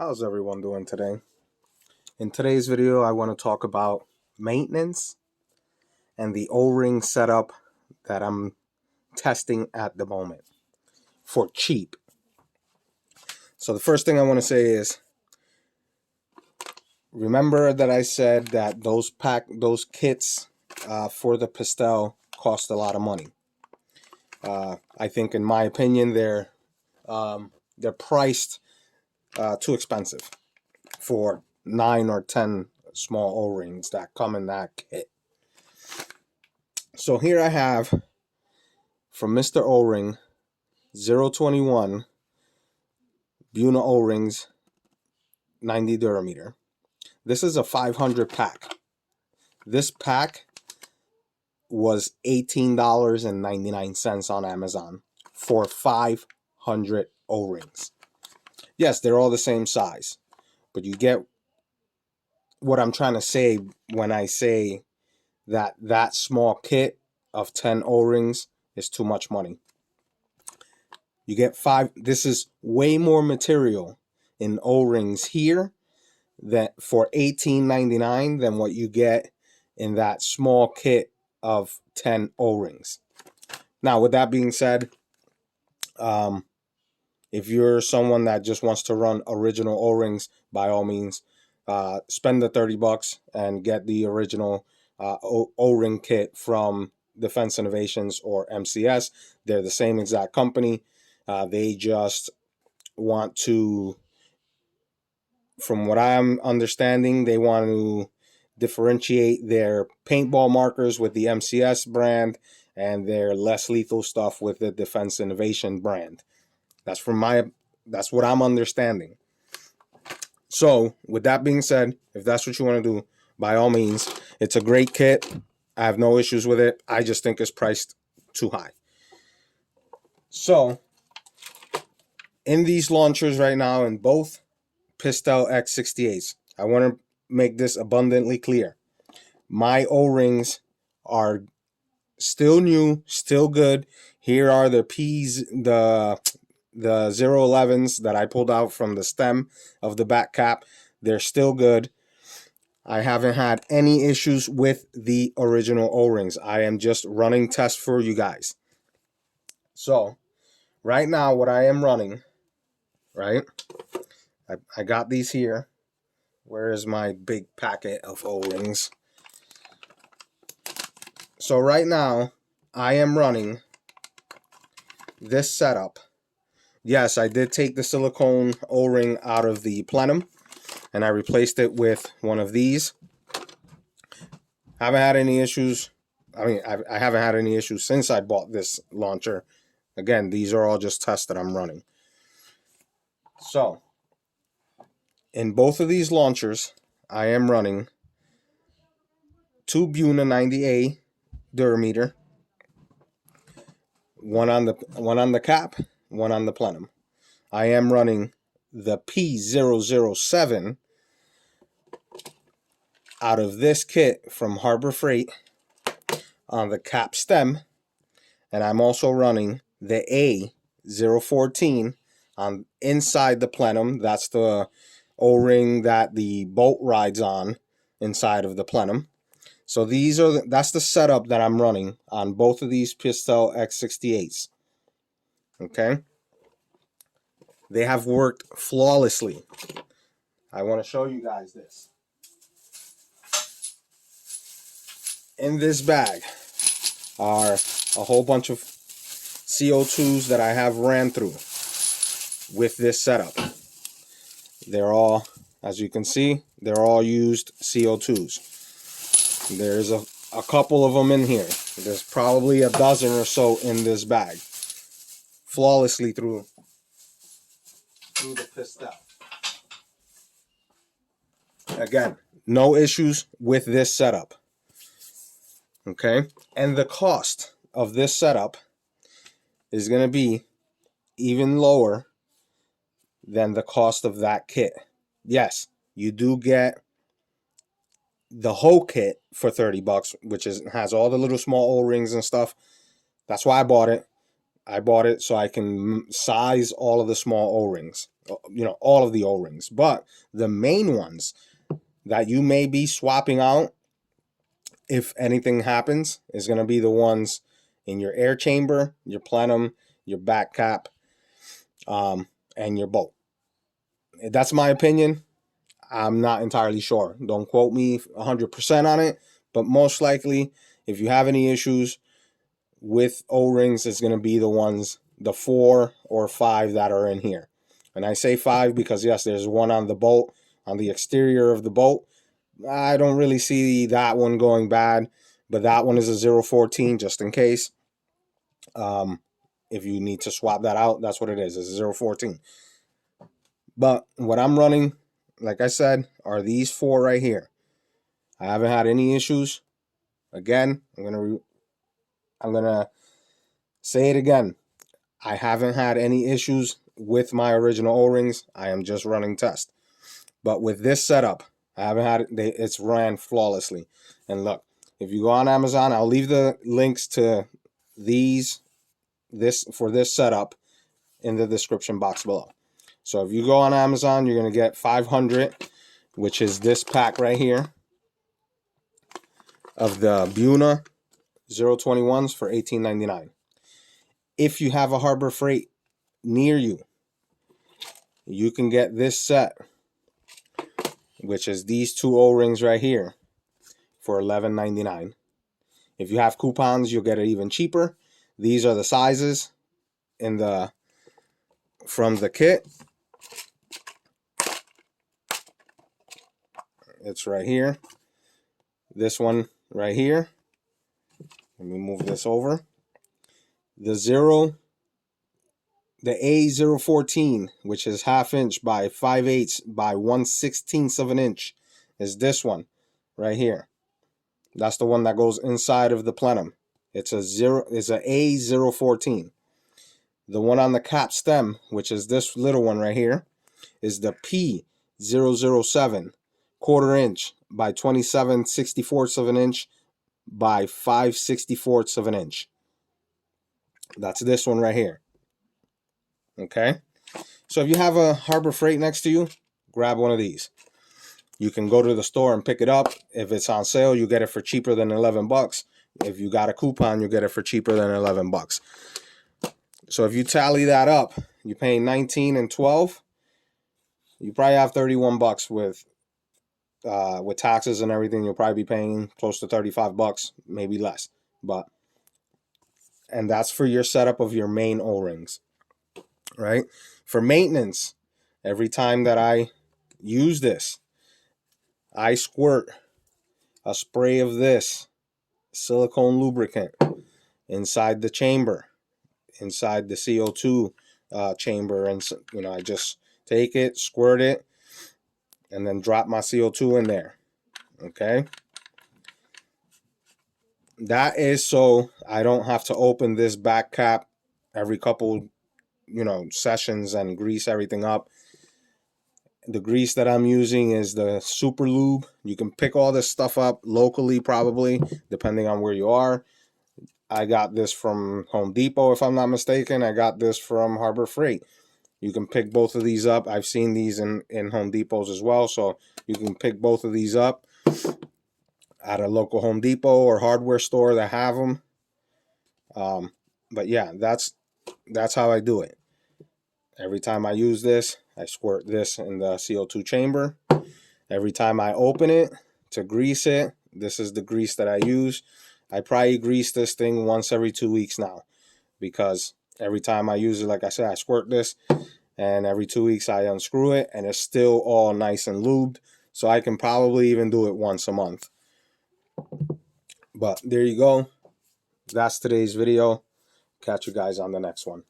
How's everyone doing today? In today's video, I want to talk about maintenance and the O-ring setup that I'm testing at the moment for cheap. So the first thing I want to say is, remember that I said that those kits for the Pistelle cost a lot of money. I think, in my opinion, they're priced too expensive for 9 or 10 small O-rings that come in that kit. So here I have from Mr. O-Ring 021 Buna O-rings 90 durometer. This is a 500 pack. This pack was $18.99 on Amazon for 500 O-rings. Yes, they're all the same size, but you get what I'm trying to say when I say that that small kit of 10 O-rings is too much money. You get 5. This is way more material in O-rings here that for $18.99 than what you get in that small kit of 10 O-rings. Now, with that being said, if you're someone that just wants to run original O-rings, by all means, spend the $30 and get the original O-ring kit from Defense Innovations or MCS. They're the same exact company. They just want to, from what I'm understanding, they want to differentiate their paintball markers with the MCS brand and their less lethal stuff with the Defense Innovation brand. That's what I'm understanding. So, with that being said, if that's what you want to do, by all means, it's a great kit. I have no issues with it. I just think it's priced too high. So, in these launchers right now, in both Pistelle x68s, I want to make this abundantly clear. My O-rings are still new, still good. Here are the the 011s that I pulled out from the stem of the back cap. They're still good. I haven't had any issues with the original O-rings. I am just running tests for you guys. So, right now, what I am running, right? I got these here. Where is my big packet of O-rings? So right now, I am running this setup. Yes, I did take the silicone O-ring out of the plenum, and I replaced it with one of these. Haven't had any issues. I mean, I haven't had any issues since I bought this launcher. Again, these are all just tests that I'm running. So, in both of these launchers, I am running 2 Buna 90A durometer, one on the cap, one on the plenum. I am running the P007 out of this kit from Harbor Freight on the cap stem, and I'm also running the A014 on inside the plenum. That's the O-ring that the boat rides on inside of the plenum. So that's the setup that I'm running on both of these Pistelle x68s. Okay? They have worked flawlessly. I want to show you guys this. In this bag are a whole bunch of CO2s that I have ran through with this setup. They're all, as you can see, they're all used CO2s. There's a couple of them in here. There's probably a dozen or so in this bag. Flawlessly through the Pistelle. Again, no issues with this setup. Okay? And the cost of this setup is going to be even lower than the cost of that kit. Yes, you do get the whole kit for $30, which has all the little small O-rings and stuff. That's why I bought it. I bought it so I can size all of the small O-rings, you know, all of the O-rings. But the main ones that you may be swapping out if anything happens is going to be the ones in your air chamber, your plenum, your back cap, and your bolt. That's my opinion. I'm not entirely sure. Don't quote me 100% on it, but most likely, if you have any issues with O-rings, it's going to be the ones, the 4 or 5 that are in here. And I say 5 because, yes, there's one on the bolt, on the exterior of the bolt. I don't really see that one going bad, but that one is a 014 just in case. If you need to swap that out, that's what it is. It's a 014. But what I'm running, like I said, are these 4 right here. I haven't had any issues. Again, I'm gonna say it again. I haven't had any issues with my original O-rings. I am just running test. But with this setup, I haven't had it. It's ran flawlessly. And look, if you go on Amazon, I'll leave the links to this setup in the description box below. So if you go on Amazon, you're going to get 500, which is this pack right here of the Buna 021s for $18.99. If you have a Harbor Freight near you, you can get this set, which is these 2 O-rings right here, for $11.99. If you have coupons, you'll get it even cheaper. These are the sizes from the kit. It's right here. This one right here. Let me move this over. The A014, which is 1/2 inch by 5/8 by 1/16 of an inch, is this one right here. That's the one that goes inside of the plenum. It's a A014. The one on the cap stem, which is this little one right here, is the P007, 1/4 inch by 27/64 of an inch by 5/64 of an inch. That's this one right here. Okay, so if you have a Harbor Freight next to you, grab one of these. You can go to the store and pick it up. If it's on sale, you get it for cheaper than 11 bucks. If you got a coupon, you get it for cheaper than 11 bucks. So if you tally that up, you're paying 19 and 12. You probably have 31 bucks with taxes and everything. You'll probably be paying close to 35 bucks, maybe less. And that's for your setup of your main O-rings, right? For maintenance, every time that I use this, I squirt a spray of this silicone lubricant inside the chamber, inside the CO2 chamber, and I just take it, squirt it, and then drop my CO2 in there. Okay, that is so I don't have to open this back cap every couple sessions and grease everything up. The grease that I'm using is the Super Lube. You can pick all this stuff up locally, probably, depending on where you are. I got this from Home Depot, if I'm not mistaken. I got this from Harbor Freight. You can pick both of these up. I've seen these in Home Depots as well, so you can pick both of these up at a local Home Depot or hardware store that have them. But yeah, that's how I do it. Every time I use this, I squirt this in the CO2 chamber. Every time I open it to grease it, this is the grease that I use. I probably grease this thing once every 2 weeks now, because every time I use it, like I said, I squirt this, and every 2 weeks I unscrew it, and it's still all nice and lubed. So I can probably even do it once a month. But there you go. That's today's video. Catch you guys on the next one.